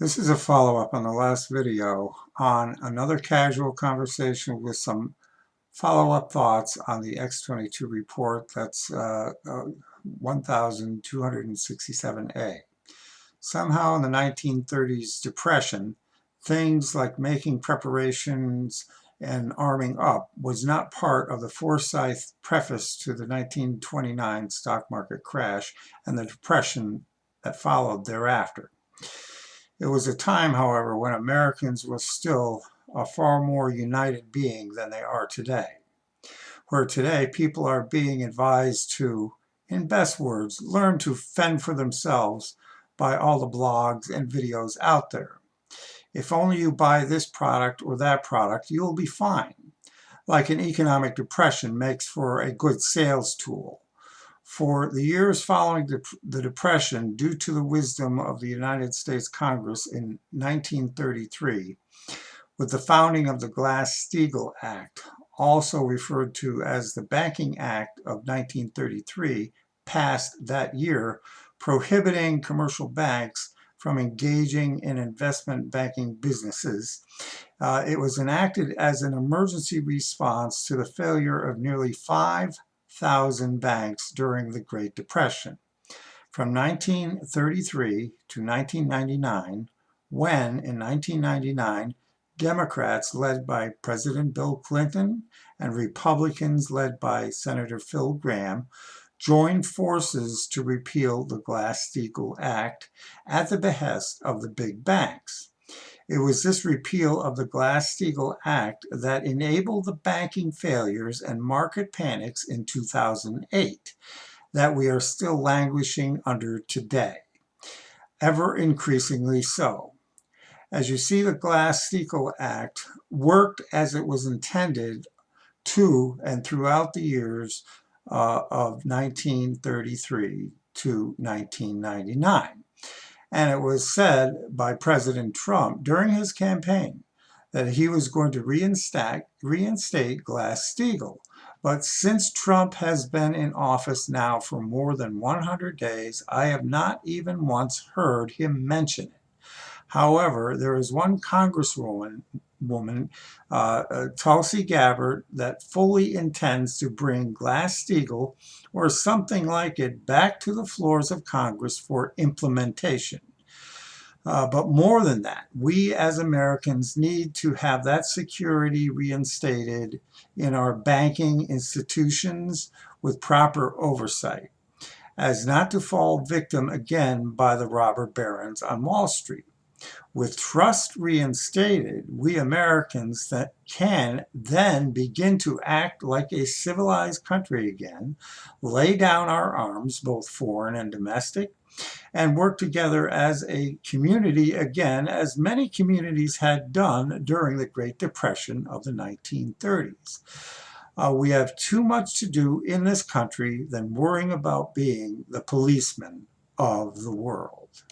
This is a follow-up on the last video on another casual conversation with some follow-up thoughts on the X22 report. That's 1267A. Somehow in the 1930s Depression, things like making preparations and arming up was not part of the foresight preface to the 1929 stock market crash and the depression that followed thereafter. It was a time, however, when Americans were still a far more united being than they are today. Where today people are being advised to, in best words, learn to fend for themselves by all the blogs and videos out there. If only you buy this product or that product, you'll be fine. Like an economic depression makes for a good sales tool. For the years following the Depression, due to the wisdom of the United States Congress in 1933, with the founding of the Glass-Steagall Act, also referred to as the Banking Act of 1933, passed that year, prohibiting commercial banks from engaging in investment banking businesses. It was enacted as an emergency response to the failure of nearly 5,000 banks during the Great Depression. From 1933 to 1999, when, in 1999, Democrats led by President Bill Clinton and Republicans led by Senator Phil Gramm joined forces to repeal the Glass-Steagall Act at the behest of the big banks. It was this repeal of the Glass-Steagall Act that enabled the banking failures and market panics in 2008 that we are still languishing under today, ever increasingly so. As you see, the Glass-Steagall Act worked as it was intended to and throughout the years of 1933 to 1999. And it was said by President Trump during his campaign that he was going to reinstate Glass-Steagall. But since Trump has been in office now for more than 100 days, I have not even once heard him mention it. However, there is one Congresswoman, Tulsi Gabbard, that fully intends to bring Glass-Steagall or something like it back to the floors of Congress for implementation. But more than that, we as Americans need to have that security reinstated in our banking institutions with proper oversight, as not to fall victim again by the robber barons on Wall Street. With trust reinstated, we Americans that can then begin to act like a civilized country again, lay down our arms, both foreign and domestic, and work together as a community again, as many communities had done during the Great Depression of the 1930s. We have too much to do in this country than worrying about being the policemen of the world.